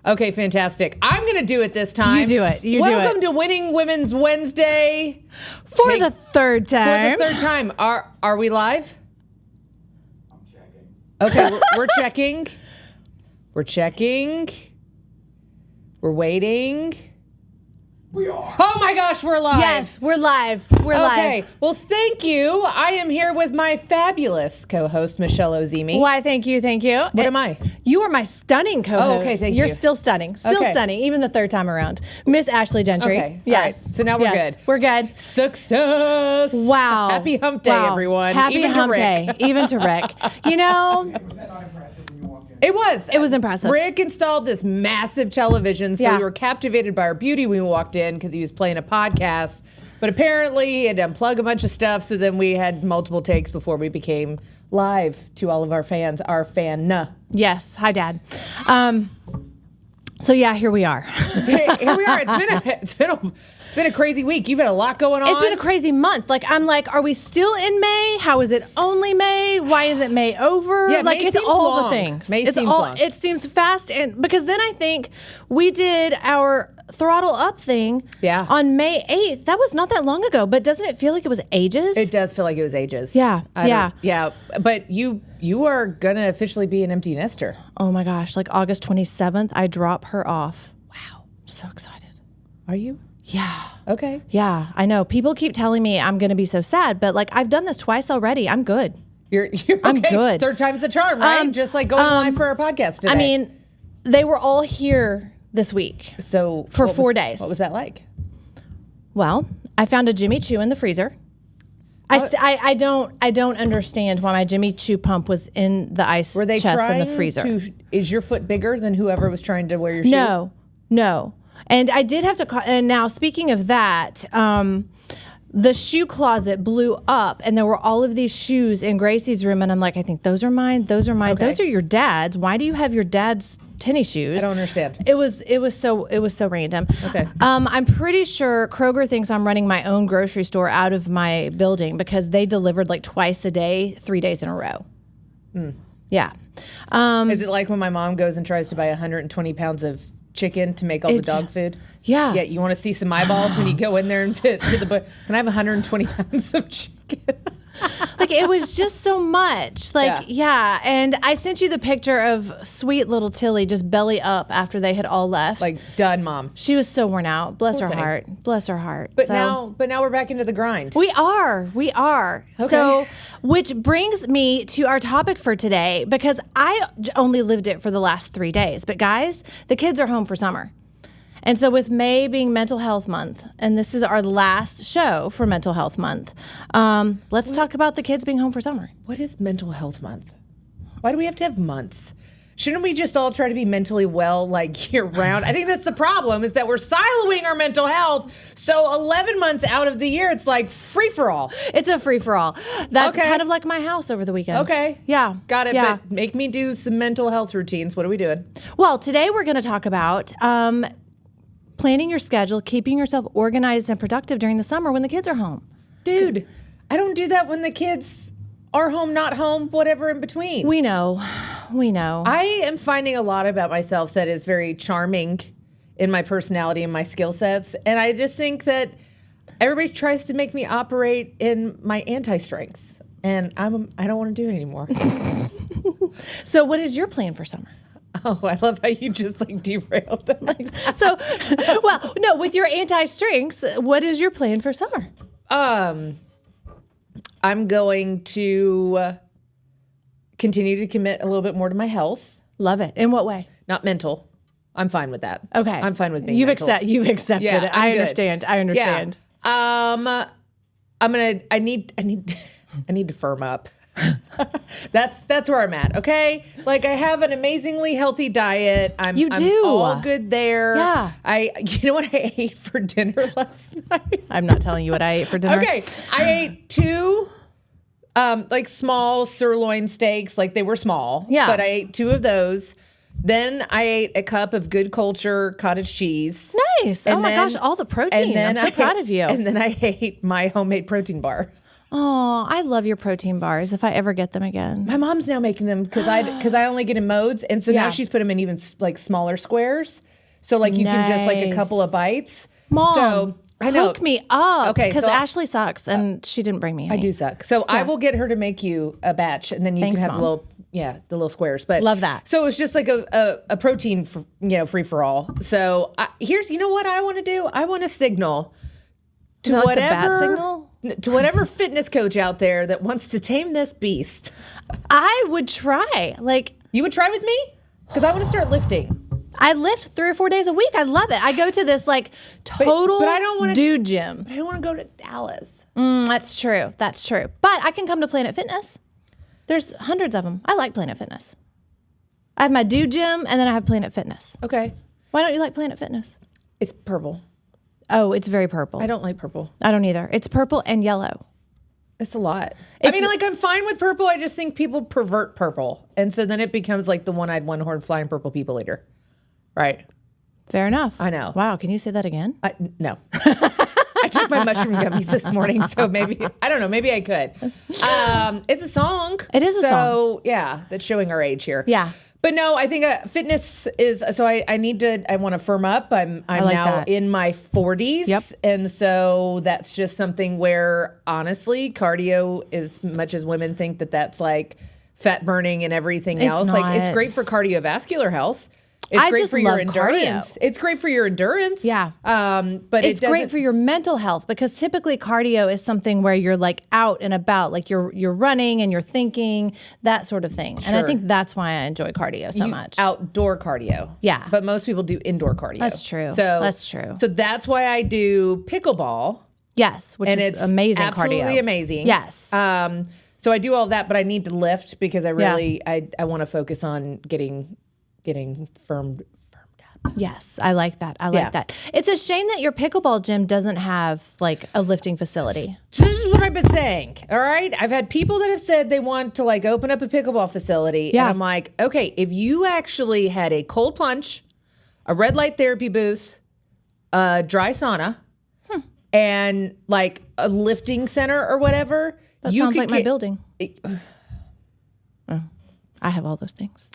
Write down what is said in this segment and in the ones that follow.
Okay, fantastic. I'm going to do it this time. You do it. Welcome to Winning Women's Wednesday. For the third time. For the third time. Are we live? I'm checking. Okay, we're checking. We're checking. We're waiting. We are. Oh my gosh, we're live. Yes, we're live. We're Okay, live. well, thank you. I am here with my fabulous co-host, Michelle Ozimi. Why, thank you. What am I? You are my stunning co-host. Oh, okay, thank you. You're still stunning. Still Okay. stunning, even the third time around. Miss Ashley Gentry. Okay, Yes. all right. So now we're good. We're good. Success. Wow. Happy hump day, Wow. everyone. Happy Even to hump Rick. day. Even to Rick. You know, Was that not impressive when you walked in? It was. It was impressive. Rick installed this massive television, so Yeah. we were captivated by our beauty when we walked in because he was playing a podcast. But apparently he had to unplug a bunch of stuff, so then we had multiple takes before we became live to all of our fans, our fan. yes. Hi, Dad. So yeah, here we are. Here we are. It's been a crazy week. You've had a lot going on. It's been a crazy month. Like, I'm like, are we still in May? How is it only May? Why isn't May over? Yeah, like, May it's seems all long. the things. May it's seems all, long. It seems fast. And because then I think we did our throttle up thing on May 8th. That was not that long ago, but doesn't it feel like it was ages? It does feel like it was ages. Yeah, Yeah. But you are gonna officially be an empty nester. Oh my gosh. Like August 27th, I drop her off. Wow. I'm so excited. Are you? Yeah. Okay. Yeah, I know. People keep telling me I'm going to be so sad, but like I've done this twice already. I'm good. You're okay. I'm good. Third time's the charm, right? Just like going live for our podcast today. I mean, they were all here this week. so for what 4 was- days. What was that like? Well, I found a Jimmy Choo in the freezer. I don't understand why my Jimmy Choo pump was in the ice Were they chest trying in the freezer. Is your foot bigger than whoever was trying to wear your shoe? No. And I did have to call. And now, speaking of that, the shoe closet blew up, and there were all of these shoes in Gracie's room. And I'm like, I think those are mine. Those are mine. Okay. Those are your dad's. Why do you have your dad's tennis shoes? I don't understand. It was so random. Okay. I'm pretty sure Kroger thinks I'm running my own grocery store out of my building because they delivered like twice a day, 3 days in a row. Yeah. Is it like when my mom goes and tries to buy 120 pounds of chicken to make all the dog food? Yeah. Yeah, you want to see some eyeballs when you go in there and to the book. Can I have 120 pounds of chicken? Like, it was just so much. Like, yeah. And I sent you the picture of sweet little Tilly just belly up after they had all left. Like, done, Mom. She was so worn out. Bless her thing. heart. Bless her heart. But So- now we're back into the grind. We are. Okay. So, which brings me to our topic for today, because I only lived it for the last 3 days. But guys, the kids are home for summer. And so with May being Mental Health Month, and this is our last show for Mental Health Month, let's talk about the kids being home for summer. What is Mental Health Month? Why do we have to have months? Shouldn't we just all try to be mentally well, like, year round? I think that's the problem, is that we're siloing our mental health. So 11 months out of the year, it's like free for all. It's a free-for-all. That's Okay. kind of like my house over the weekend. Okay. Yeah. Got it. Yeah. But make me do some mental health routines. What are we doing? Well, today we're going to talk about planning your schedule, keeping yourself organized and productive during the summer when the kids are home. Dude, I don't do that when the kids are home, not home, whatever in between. We know. I am finding a lot about myself that is very charming in my personality and my skill sets. And I just think that everybody tries to make me operate in my anti-strengths. And I don't want to do it anymore. So what is your plan for summer? Oh, I love how you just like derailed that. So, well, no, with your anti-strengths, what is your plan for summer? I'm going to continue to commit a little bit more to my health. Love it. In what way? Not mental. I'm fine with that. Okay. I'm fine with being You've mental. accepted Yeah, it. I'm I good. understand. Yeah. I need to firm up. That's where I'm at. Okay. Like, I have an amazingly healthy diet. I'm all good there. Yeah. You know what I ate for dinner last night? I'm not telling you what I ate for dinner. Okay. I ate two like small sirloin steaks. Like, they were small. Yeah. But I ate two of those. Then I ate a cup of Good Culture cottage cheese. Nice. Oh my gosh, all the protein. I'm so proud of you. And then I ate my homemade protein bar. Oh, I love your protein bars if I ever get them again. My mom's now making them because I only get in modes, and so Yeah. now she's put them in even like smaller squares. So like you can just like a couple of bites. Mom, so I know. hook me up. Okay, Because so- Ashley sucks and she didn't bring me any. I do suck. So I will get her to make you a batch, and then you Thanks, can have Mom. the little squares. But Love that. So it's just like a protein, free for all. So here's, you know what I want to do? I want to signal to that like the bat whatever signal? to whatever fitness coach out there that wants to tame this beast. I would try. Like, You would try with me because I want to start lifting. I lift 3 or 4 days a week. I love it. I go to this like total but I don't wanna- dude gym. I don't want to go to Dallas. That's true. That's true. But I can come to Planet Fitness. There's hundreds of them. I like Planet Fitness. I have my dude gym and then I have Planet Fitness. Okay, Why don't you like Planet Fitness? it's purple. Oh, it's very purple. I don't like purple. I don't either. It's purple and yellow. It's a lot. It's- I mean, like, I'm fine with purple. I just think people pervert purple. And so then it becomes like the one-eyed, one-horned flying purple people eater. Right. Fair enough. I know. Wow. Can you say that again? No. I took my mushroom gummies this morning, so maybe, I don't know, maybe I could. It's a song. It is a so, song. yeah, that's showing our age here. Yeah. But no, I think fitness is, so I want to firm up. I'm like now that. in my 40s. Yep. And so that's just something where, honestly, cardio, as much as women think that that's like fat burning and everything It's else, like it's not. great for cardiovascular health. It's I great just for your love endurance. cardio. It's great for your endurance. Yeah. But It's great for your mental health because typically cardio is something where you're like out and about, like you're running and you're thinking, that sort of thing. And I Sure. think that's why I enjoy cardio so much. outdoor cardio. Yeah. But most people do indoor cardio. That's true. So That's true. So that's why I do pickleball. Yes, which And is it's amazing absolutely cardio. amazing. Yes. So I do all that, but I need to lift because I really I want to focus on getting firmed up. Yes, I like that. I like Yeah. that. It's a shame that your pickleball gym doesn't have like a lifting facility. So this is what I've been saying. All right. I've had people that have said they want to like open up a pickleball facility. Yeah. And I'm like, okay, if you actually had a cold plunge, a red light therapy booth, a dry sauna, and like a lifting center or whatever, That you sounds could like my get- building. I have all those things.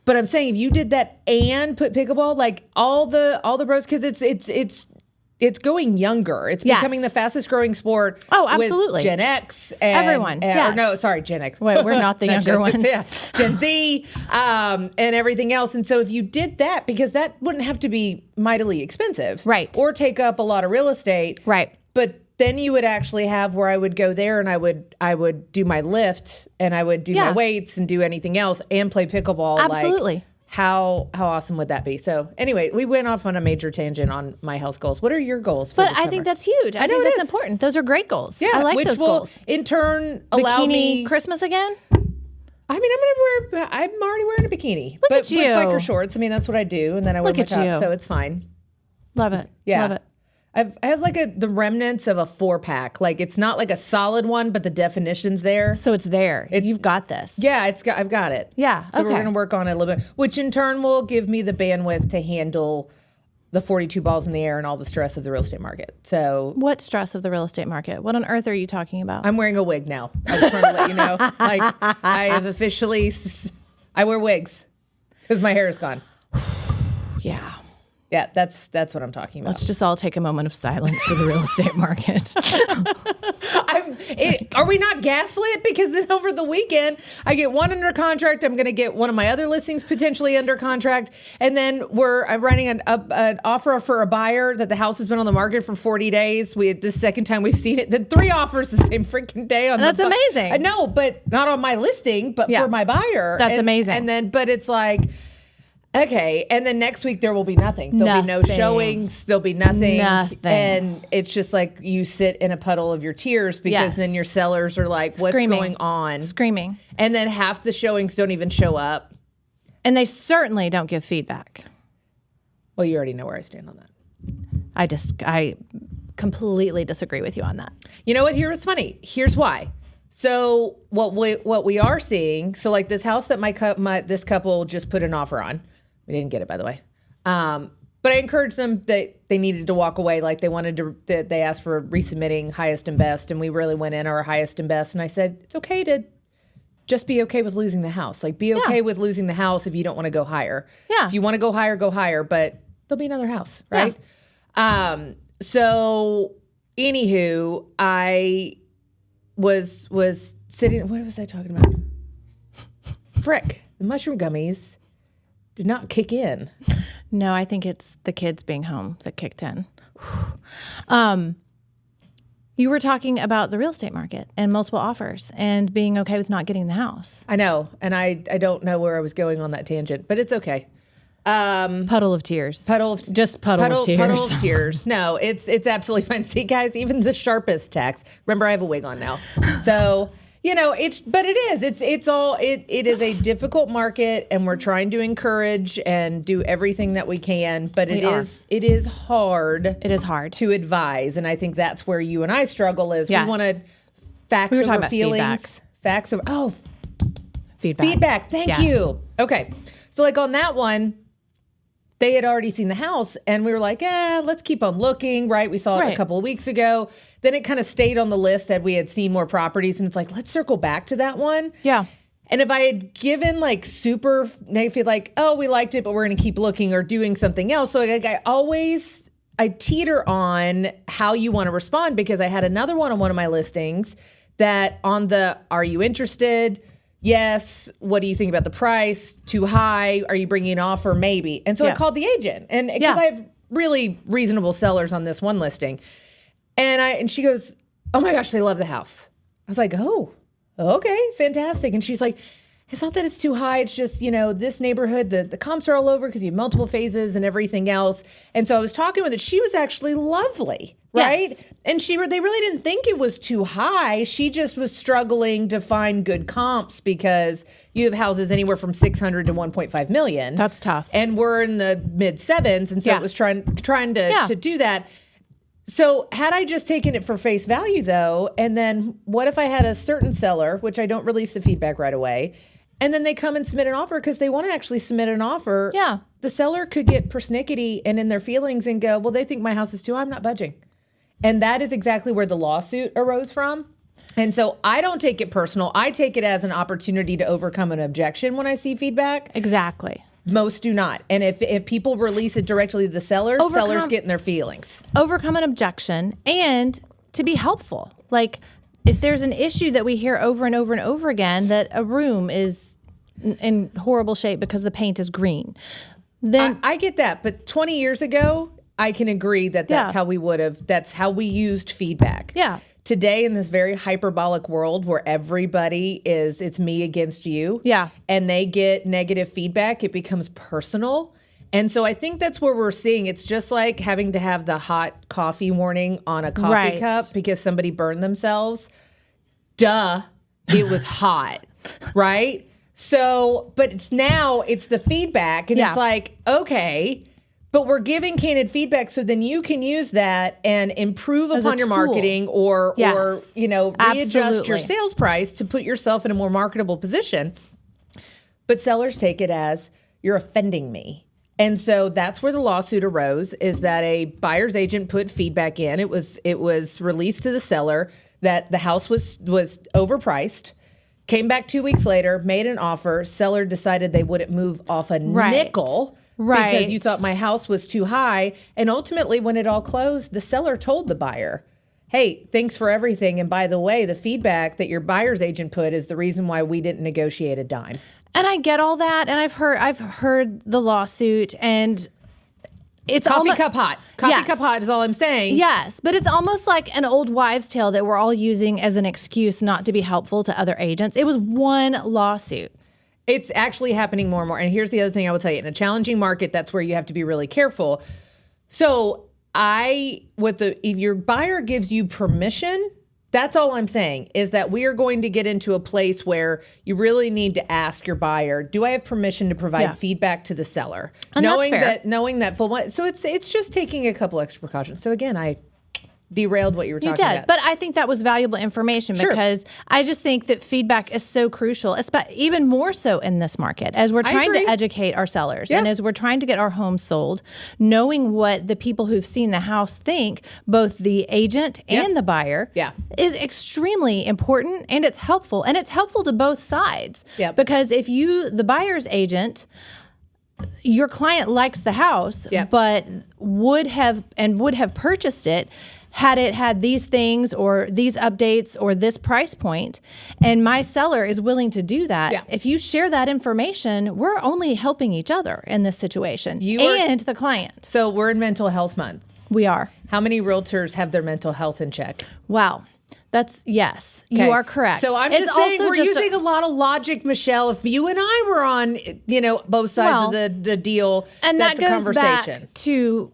But I'm saying if you did that and put pickleball, like all the pros, because it's going younger. It's Yes. becoming the fastest growing sport. Oh, with absolutely. Gen X and Everyone, or yes. no, sorry, Gen X. Wait, we're not the younger Gen, ones. Yeah, Gen Z, and everything else. And so if you did that, because that wouldn't have to be mightily expensive, Right. or take up a lot of real estate, Right. But then you would actually have where I would go there and I would do my lift and I would do my Yeah. weights and do anything else and play pickleball. Absolutely. Like, how awesome would that be? So anyway, we went off on a major tangent on my health goals. What are your goals? For But the I summer? think that's huge. I know think it that's is. important. Those are great goals. yeah, I like which those will goals. in turn allow Bikini me. Christmas again? I mean, I'm already wearing a bikini. Look but at you. with biker shorts. I mean, that's what I do, and then I wear Look my at top, you. so it's fine. Love it. Yeah. Love it. I have like the remnants of a 4-pack. Like it's not like a solid one, but the definition's there. So it's there. You've got this. Yeah, I've got it. Yeah, So we're okay. going to work on it a little bit, which in turn will give me the bandwidth to handle the 42 balls in the air and all the stress of the real estate market. So What stress of the real estate market? What on earth are you talking about? I'm wearing a wig now. I just want to let you know. Like I have officially, I wear wigs because my hair is gone. yeah. Yeah, that's what I'm talking about. Let's just all take a moment of silence for the real estate market. Are we not gaslit? Because then over the weekend, I get one under contract. I'm going to get one of my other listings potentially under contract. And then I'm running an offer for a buyer that the house has been on the market for 40 days. This second time we've seen it. The 3 offers the same freaking day. That's amazing. I know, but not on my listing, but Yeah. for my buyer. That's amazing. And then, but it's like, okay, and then next week there will be nothing. There'll be no Nothing. showings. There'll be nothing. Nothing. And it's just like you sit in a puddle of your tears because Yes. then your sellers are like, "What's Screaming. going on?" Screaming. And then half the showings don't even show up. And they certainly don't give feedback. Well, you already know where I stand on that. I completely disagree with you on that. You know what? Here's funny. Here's why. So what we are seeing. So like this house that this couple just put an offer on. We didn't get it, by the way. But I encouraged them that they needed to walk away. Like they asked for resubmitting highest and best, and we really went in our highest and best. And I said, it's okay to just be okay with losing the house. Like, be okay with losing the house if you don't want to go higher. Yeah. If you want to go higher, but there'll be another house, right? So, anywho, I was sitting. What was I talking about? Frick, the mushroom gummies did not kick in. No, I think it's the kids being home that kicked in. You were talking about the real estate market and multiple offers and being okay with not getting the house. I know, and I don't know where I was going on that tangent, but it's okay. Puddle of tears. Puddle of tears. No, it's absolutely fine. See, guys, even the sharpest text. Remember, I have a wig on now, so it is a difficult market, and we're trying to encourage and do everything that we can, but it is hard. It is hard to advise, and I think that's where you and I struggle. Is Yes. we want to facts over feelings, facts over feedback. Thank you. Okay, so like on that one, they had already seen the house, and we were like, let's keep on looking, right? We saw it a couple of weeks ago. Then it kind of stayed on the list that we had seen more properties, and it's like, let's circle back to that one. Yeah. And if I had given like super negative, like, oh, we liked it, but we're going to keep looking or doing something else. So like, I teeter on how you want to respond, because I had another one on one of my listings that on the, are you interested? Yes. What do you think about the price? Too high? Are you bringing an offer? Maybe. And so I called the agent, and because I have really reasonable sellers on this one listing, and she goes, oh my gosh, they love the house. I was like, oh, okay, fantastic. And she's like, it's not that it's too high. It's just, this neighborhood, the comps are all over because you have multiple phases and everything else. And so I was talking with her. She was actually lovely, right? Yes. And they really didn't think it was too high. She just was struggling to find good comps because you have houses anywhere from 600 to 1.5 million. That's tough. And we're in the mid sevens. And so it was trying to do that. So had I just taken it for face value though, and then what if I had a certain seller, which I don't release the feedback right away, and then they come and submit an offer because they want to actually submit an offer. Yeah. The seller could get persnickety and in their feelings and go, well, they think my house is too high, I'm not budging. And that is exactly where the lawsuit arose from. And so I don't take it personal. I take it as an opportunity to overcome an objection when I see feedback. Exactly. Most do not. And if people release it directly to the sellers get in their feelings. Overcome an objection and to be helpful. Like, if there's an issue that we hear over and over and over again, that a room is in horrible shape because the paint is green, then I get that. But 20 years ago, I can agree that that's how we that's how we used feedback. Yeah. Today, in this very hyperbolic world where everybody it's me against you. Yeah. And they get negative feedback, it becomes personal. And so I think that's where we're seeing. It's just like having to have the hot coffee warning on a coffee cup because somebody burned themselves. Duh, it was hot, right? So, but it's the feedback, and it's like, okay, but we're giving candid feedback, so then you can use that and improve upon your marketing or readjust your sales price to put yourself in a more marketable position. But sellers take it as, you're offending me. And so that's where the lawsuit arose, is that a buyer's agent put feedback in. It was released to the seller that the house was overpriced. Came back 2 weeks later, made an offer. Seller decided they wouldn't move off a nickel because you thought my house was too high. And ultimately, when it all closed, the seller told the buyer, hey, thanks for everything. And by the way, the feedback that your buyer's agent put is the reason why we didn't negotiate a dime. And I get all that, and I've heard the lawsuit, and it's cup hot. Coffee cup hot is all I'm saying. Yes, but it's almost like an old wives' tale that we're all using as an excuse not to be helpful to other agents. It was one lawsuit. It's actually happening more and more. And here's the other thing I will tell you: in a challenging market, that's where you have to be really careful. So if your buyer gives you permission. That's all I'm saying, is that we are going to get into a place where you really need to ask your buyer, do I have permission to provide feedback to the seller? And knowing that's fair. knowing that full. So it's just taking a couple extra precautions. So again, I derailed what you were You talking did, about. but I think that was valuable information Sure. because I just think that feedback is so crucial, even more so in this market as we're trying to agree. educate our sellers Yeah. and as we're trying to get our homes sold. Knowing what the people who've seen the house think, both the agent and the buyer, Yeah. is extremely important, and it's helpful, and it's helpful to both sides. Yep. Because if you, the buyer's agent, your client likes the house, Yep. but would have purchased it had it had these things or these updates or this price point, and my seller is willing to do that. Yeah. If you share that information, we're only helping each other in this situation are- and the client. So we're in Mental Health Month. We are. How many realtors have their mental health in check? Wow. Yes, Okay. you are correct. So I'm It's just saying also we're just using a lot of logic, Michelle. If you and I were on, both sides of the deal, and that's that a goes conversation. back to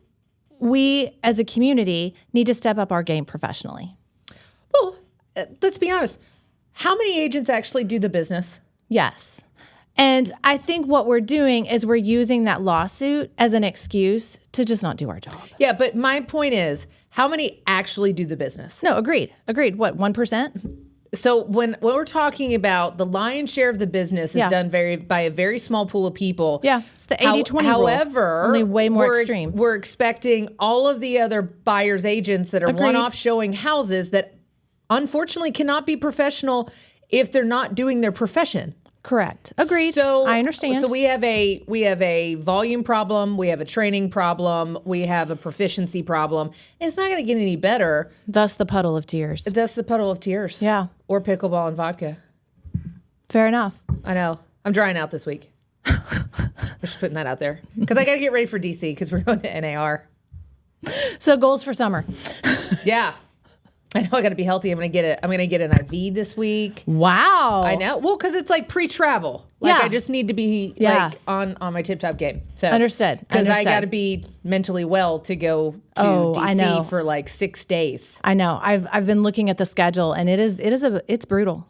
we as a community need to step up our game professionally. Well, let's be honest. How many agents actually do the business? Yes. And I think what we're doing is we're using that lawsuit as an excuse to just not do our job. Yeah, but my point is, how many actually do the business? No, agreed. What, 1%? So when we're talking about the lion's share of the business is Yeah. done by a very small pool of people. Yeah, it's the 80-20 rule. However, Only way more we're- extreme. We're expecting all of the other buyers agents that are Agreed. one-off showing houses that unfortunately cannot be professional if they're not doing their profession. Correct. Agreed. So I understand. So we have a volume problem, we have a training problem, we have a proficiency problem. It's not going to get any better. Thus the puddle of tears. That's the puddle of tears. Yeah. Or pickleball and vodka. Fair enough. I know. I'm drying out this week. Just putting that out there because I got to get ready for DC because we're going to NAR. So goals for summer. Yeah. I know I got to be healthy. I'm gonna get an IV this week. Wow. I know. Well, because it's like pre-travel. Like Yeah. I just need to be Yeah. like on my tip-top game. So Understood. Because I Understood. got to be mentally well to go to Oh, DC I know. for like 6 days. I know. I've been looking at the schedule, and it's brutal.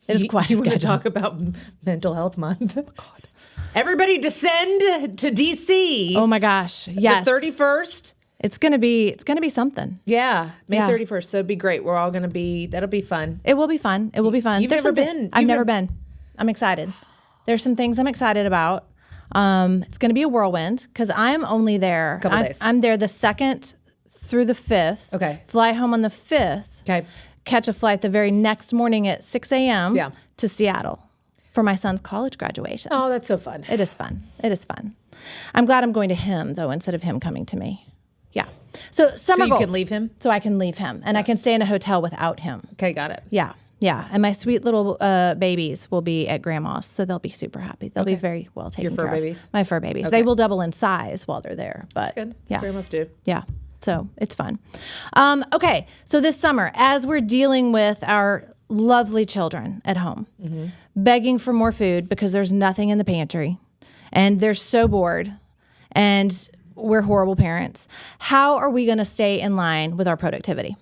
It is quite a You want to schedule. talk about Mental Health Month? God. Everybody descend to DC. Oh my gosh. Yes. The 31st. It's gonna be something. Yeah, May Yeah. 31st. So it'd be great. We're all gonna be. That'll be fun. It will be fun. It will be fun. You've There's never something- been. I've You've never never- been. I'm excited. There's some things I'm excited about. It's going to be a whirlwind because I'm only there. Couple days. I'm there the 2nd through the 5th. Okay. Fly home on the 5th. Okay. Catch a flight the very next morning at 6 a.m. Yeah. to Seattle for my son's college graduation. Oh, that's so fun. It is fun. It is fun. I'm glad I'm going to him though instead of him coming to me. Yeah. So summer you goals. can leave him? So I can leave him, and I can stay in a hotel without him. Okay, got it. Yeah. Yeah. And my sweet little babies will be at grandma's, so they'll be super happy. They'll be very well taken Your fur care of. babies? My fur babies. Okay. They will double in size while they're there. But Good. yeah. Grandmas do. Yeah. So it's fun. Okay. So this summer, as we're dealing with our lovely children at home, begging for more food because there's nothing in the pantry and they're so bored and we're horrible parents, how are we going to stay in line with our productivity?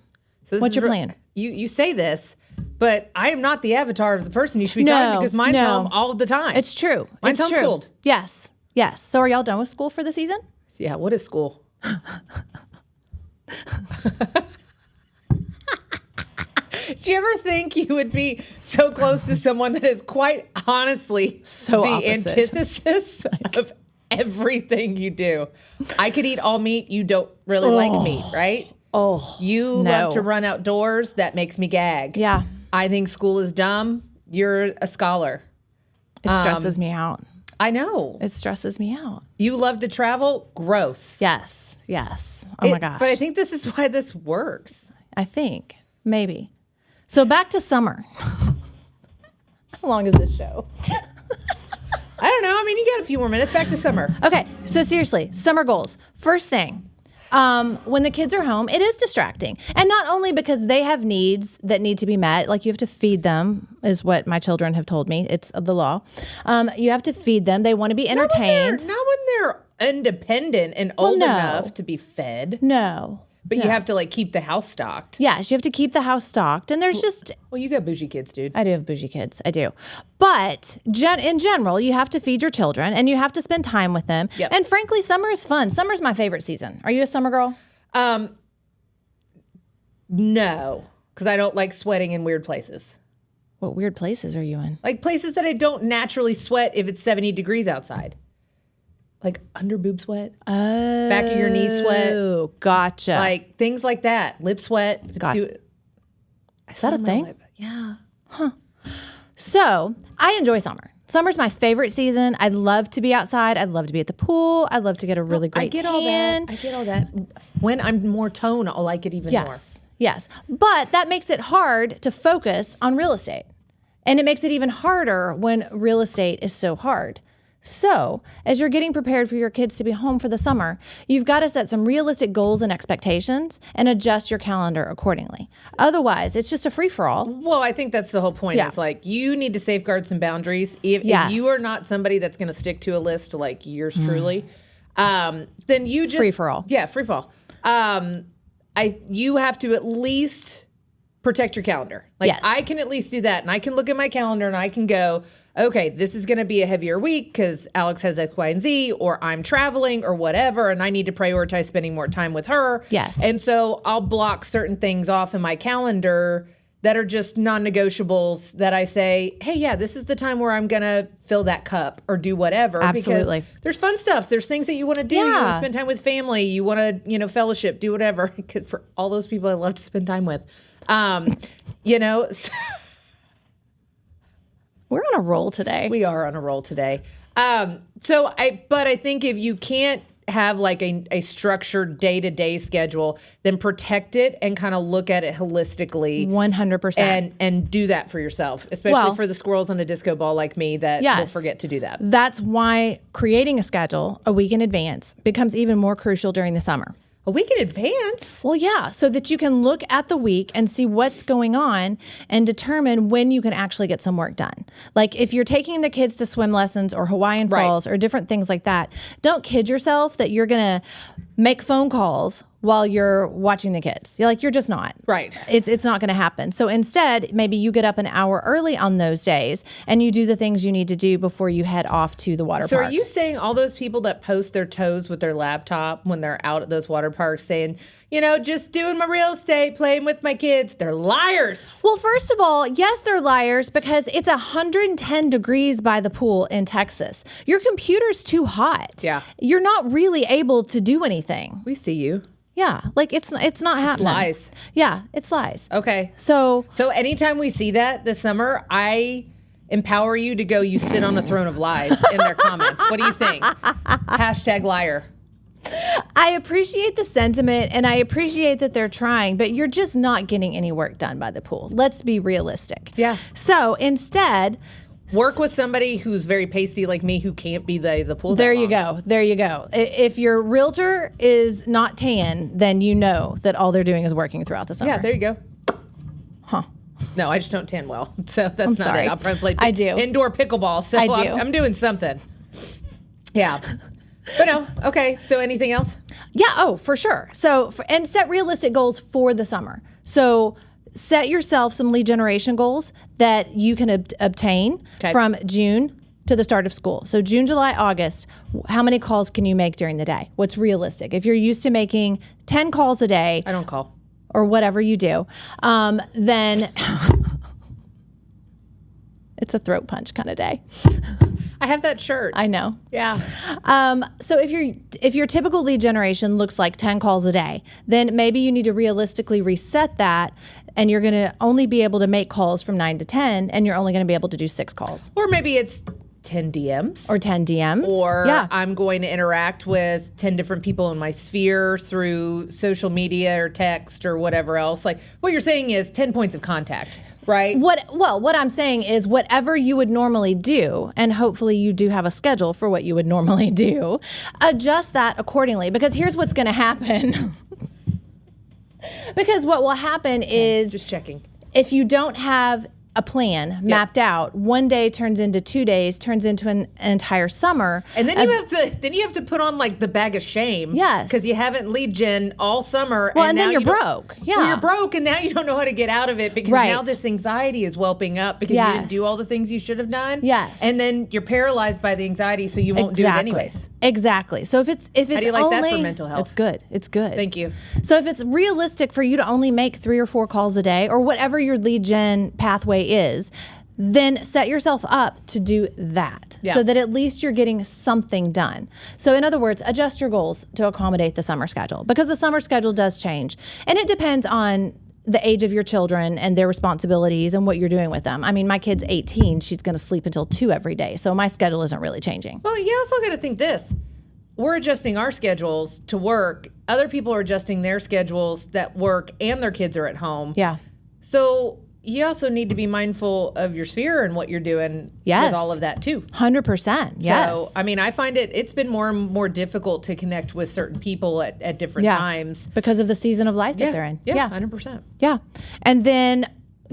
So this What's is your plan? You say this, but I am not the avatar of the person you should be talking to because mine's no. home all the time. It's true. Mine's It's true. homeschooled. Yes. Yes. So are y'all done with school for the season? Yeah, what is school? Do you ever think you would be so close to someone that is quite honestly So the opposite. antithesis of everything you do? I could eat all meat. You don't really like meat, right? Oh. You no. love to run outdoors. That makes me gag. Yeah. I think school is dumb. You're a scholar. It stresses me out. I know. It stresses me out. You love to travel. Gross. Yes. Yes. Oh my gosh. But I think this is why this works. I think. Maybe. So back to summer. How long is this show? I don't know. I mean, you got a few more minutes. Back to summer. Okay. So seriously, summer goals. First thing. When the kids are home, it is distracting. And not only because they have needs that need to be met, like you have to feed them, is what my children have told me. It's the law. You have to feed them. They want to be entertained. Not when they're independent and old no. enough to be fed. No. But you have to like keep the house stocked. Yes, you have to keep the house stocked. And there's just, Well, you got bougie kids, dude. I do have bougie kids. I do. But in general, you have to feed your children and you have to spend time with them. Yep. And frankly, summer is fun. Summer's my favorite season. Are you a summer girl? No, because I don't like sweating in weird places. What weird places are you in? Like places that I don't naturally sweat if it's 70 degrees outside. Like under boob sweat, back of your knee sweat, Oh, gotcha. like things like that. Lip sweat. If it's Got too- Is that a thing? Yeah. So I enjoy summer. Summer's my favorite season. I love to be outside. I'd love to be at the pool. I'd love to get a really great I get tan. all that. I get all that. When I'm more tone, I'll like it even more. Yes. But that makes it hard to focus on real estate. And it makes it even harder when real estate is so hard. So, as you're getting prepared for your kids to be home for the summer, you've got to set some realistic goals and expectations and adjust your calendar accordingly. Otherwise, it's just a free-for-all. Well, I think that's the whole point. Yeah. It's like you need to safeguard some boundaries. If Yes. you are not somebody that's going to stick to a list like yours truly, then you just Free-for-all. Yeah, free for all. You have to at least protect your calendar. Like Yes. I can at least do that, and I can look at my calendar and I can go, okay, this is going to be a heavier week because Alex has X, Y, and Z, or I'm traveling or whatever, and I need to prioritize spending more time with her. Yes. And so I'll block certain things off in my calendar that are just non-negotiables that I say, hey, yeah, this is the time where I'm going to fill that cup or do whatever. Absolutely. Because there's fun stuff. There's things that you want to do. You want Yeah. to spend time with family. You want to, fellowship, do whatever. 'Cause for all those people I love to spend time with. We're on a roll today. We are on a roll today. But I think if you can't have like a structured day-to-day schedule, then protect it and kind of look at it holistically 100%. and do that for yourself, especially Well- for the squirrels on a disco ball like me that will Yes. forget to do that. That's why creating a schedule a week in advance becomes even more crucial during the summer. A week in advance. Well, yeah, so that you can look at the week and see what's going on and determine when you can actually get some work done. Like if you're taking the kids to swim lessons or Hawaiian Right. Falls or different things like that, don't kid yourself that you're going to make phone calls while you're watching the kids. You're just not. Right. It's not going to happen. So instead, maybe you get up an hour early on those days and you do the things you need to do before you head off to the water So park. are you saying all those people that post their toes with their laptop when they're out at those water parks saying, just doing my real estate, playing with my kids, they're liars? Well, first of all, yes, they're liars because it's 110 degrees by the pool in Texas. Your computer's too hot. Yeah. You're not really able to do anything. We see you. Yeah. It's not happening. lies. Yeah, it's lies. Okay. So So anytime we see that this summer, I empower you to go, you sit on a throne of lies in their comments. What do you think? #liar. I appreciate the sentiment and I appreciate that they're trying, but you're just not getting any work done by the pool. Let's be realistic. Yeah. So instead, Work with somebody who's very pasty like me who can't be the pool. there you go. There you go. If your realtor is not tan, then you know that all they're doing is working throughout the summer. Yeah, there you go. Huh. No, I just don't tan well. So that's not sorry. it. I'll probably play I do. indoor pickleball. So I do. I'm doing something. Yeah. But no. Okay. So anything else? Yeah, oh, for sure. So, and set realistic goals for the summer. So, set yourself some lead generation goals that you can obtain Okay. from June to the start of school. So, June, July, August, how many calls can you make during the day? What's realistic? If you're used to making 10 calls a day I don't call. or whatever you do, then it's a throat punch kind of day. I have that shirt. I know. Yeah. So if your typical lead generation looks like 10 calls a day, then maybe you need to realistically reset that and you're going to only be able to make calls from 9 to 10 and you're only going to be able to do 6 calls Or maybe it's 10 DMs. or 10 DMs. Or yeah. I'm going to interact with 10 different people in my sphere through social media or text or whatever else. Like what you're saying is 10 points of contact, right? What I'm saying is whatever you would normally do, and hopefully you do have a schedule for what you would normally do, adjust that accordingly because here's what's going to happen. Because what will happen is Just checking. if you don't have a plan mapped out. One day turns into 2 days, turns into an entire summer. And then you have to put on like the bag of shame. Yes. Because you haven't lead gen all summer. Well, and now then you're you don't- broke. Yeah. Well, you're broke, and now you don't know how to get out of it because Right. now this anxiety is whelping up because you Yes. didn't do all the things you should have done. Yes. And then you're paralyzed by the anxiety, so you won't do it anyways. Exactly. So if it's do you like that for only- mental health? It's good. It's good. Thank you. So if it's realistic for you to only make 3 or 4 calls a day or whatever your lead gen pathway is, then set yourself up to do that Yeah. so that at least you're getting something done. So in other words, adjust your goals to accommodate the summer schedule because the summer schedule does change. And it depends on the age of your children and their responsibilities and what you're doing with them. I mean, my kid's 18. She's going to sleep until 2 every day. So my schedule isn't really changing. Well, you also got to think this. We're adjusting our schedules to work. Other people are adjusting their schedules that work and their kids are at home. Yeah. So you also need to be mindful of your sphere and what you're doing Yes. with all of that too. 100%. Yes. So, I mean, I find it's been more and more difficult to connect with certain people at different Yeah. times. Because of the season of life that they're in. Yeah, 100%. Yeah. And then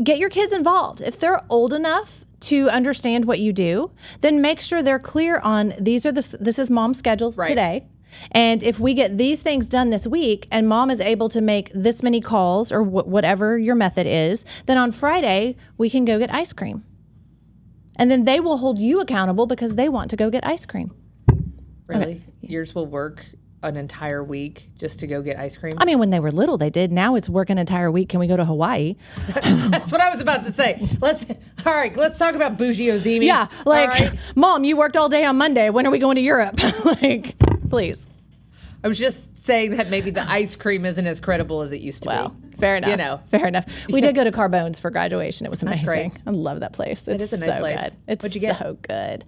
get your kids involved. If they're old enough to understand what you do, then make sure they're clear on this is mom's schedule Right. today. And if we get these things done this week and mom is able to make this many calls or whatever your method is, then on Friday we can go get ice cream. And then they will hold you accountable because they want to go get ice cream. Really? Yours will work an entire week just to go get ice cream? I mean, when they were little, they did. Now it's work an entire week. Can we go to Hawaii? That's what I was about to say. Let's talk about bougie Ozimi. Yeah, like, All right? Mom, you worked all day on Monday. When are we going to Europe? Like, please. I was just saying that maybe the ice cream isn't as credible as it used to Well, be. fair enough. You know. Fair enough. We did go to Carbone's for graduation. It was amazing. great. I love that place. It's is a nice so place. good. It's What'd you get? so good.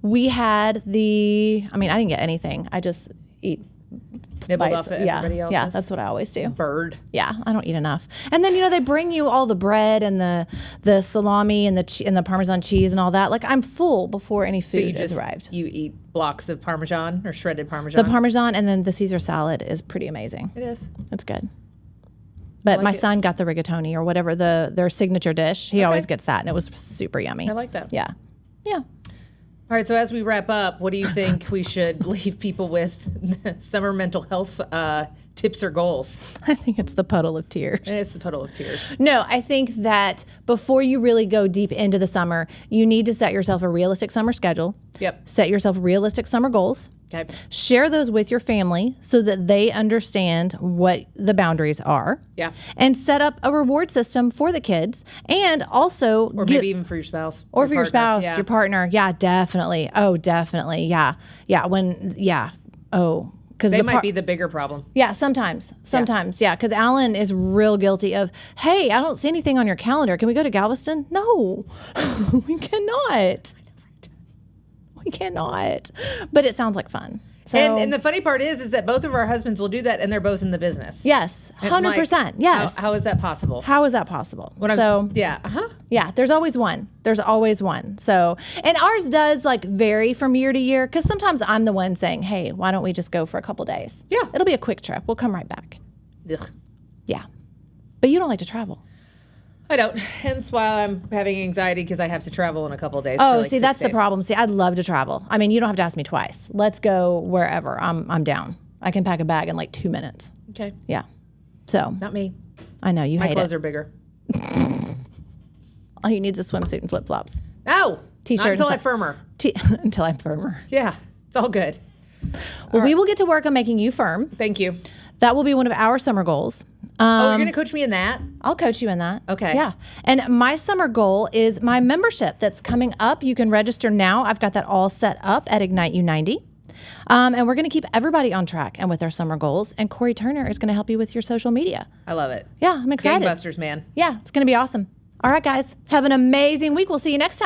We had I didn't get anything. I just eat Nibbled bites. off of everybody else's. Yeah, that's what I always do. bird. Yeah, I don't eat enough. And then they bring you all the bread and the salami and the Parmesan cheese and all that. Like I'm full before any So you food has just arrived. you eat blocks of Parmesan or shredded Parmesan. The Parmesan and then the Caesar salad is pretty amazing. It is. It's good. But like my it. son got the rigatoni or whatever their signature dish. He always gets that, and it was super yummy. I like that. Yeah, yeah. All right, so as we wrap up, what do you think we should leave people with? Summer mental health tips or goals? I think it's the puddle of tears. It's the puddle of tears. No, I think that before you really go deep into the summer, you need to set yourself a realistic summer schedule. Yep. Set yourself realistic summer goals. Okay. Share those with your family so that they understand what the boundaries are. Yeah. And set up a reward system for the kids, and also Or maybe even for your spouse. or for your partner. spouse, Yeah. your partner. Yeah, definitely. Oh, definitely. Yeah. Yeah. Oh, because They might be the bigger problem. Yeah, sometimes. Yeah, because Alan is real guilty of, hey, I don't see anything on your calendar. Can we go to Galveston? No, we cannot. We cannot. But it sounds like fun. So, And the funny part is that both of our husbands will do that, and they're both in the business. yes, And, like, 100%. Yes. How is that possible? How is that possible? Yeah. Uh-huh. Yeah, there's always one. There's always one. So, and ours does like vary from year to year because sometimes I'm the one saying, hey, why don't we just go for a couple days? Yeah. It'll be a quick trip. We'll come right back. Ugh. Yeah. But you don't like to travel. I don't. Hence why I'm having anxiety because I have to travel in a couple of days. Oh, for like see, 6 that's the days. problem. See, I'd love to travel. I mean, you don't have to ask me twice. Let's go wherever. I'm down. I can pack a bag in like 2 minutes. Okay. Yeah. So, Not me. I know you My hate clothes it. are bigger. All you need is a swimsuit and flip-flops. No. T-shirt Not until and I'm firmer. Until I'm firmer. Yeah. It's all good. Well, we will get to work on making you firm. Thank you. That will be one of our summer goals. Oh, you're going to coach me in that? I'll coach you in that. Okay. Yeah. And my summer goal is my membership that's coming up. You can register now. I've got that all set up at Ignite U90. And we're going to keep everybody on track and with our summer goals. And Corey Turner is going to help you with your social media. I love it. Yeah, I'm excited. Gangbusters, man. Yeah, it's going to be awesome. All right, guys. Have an amazing week. We'll see you next time.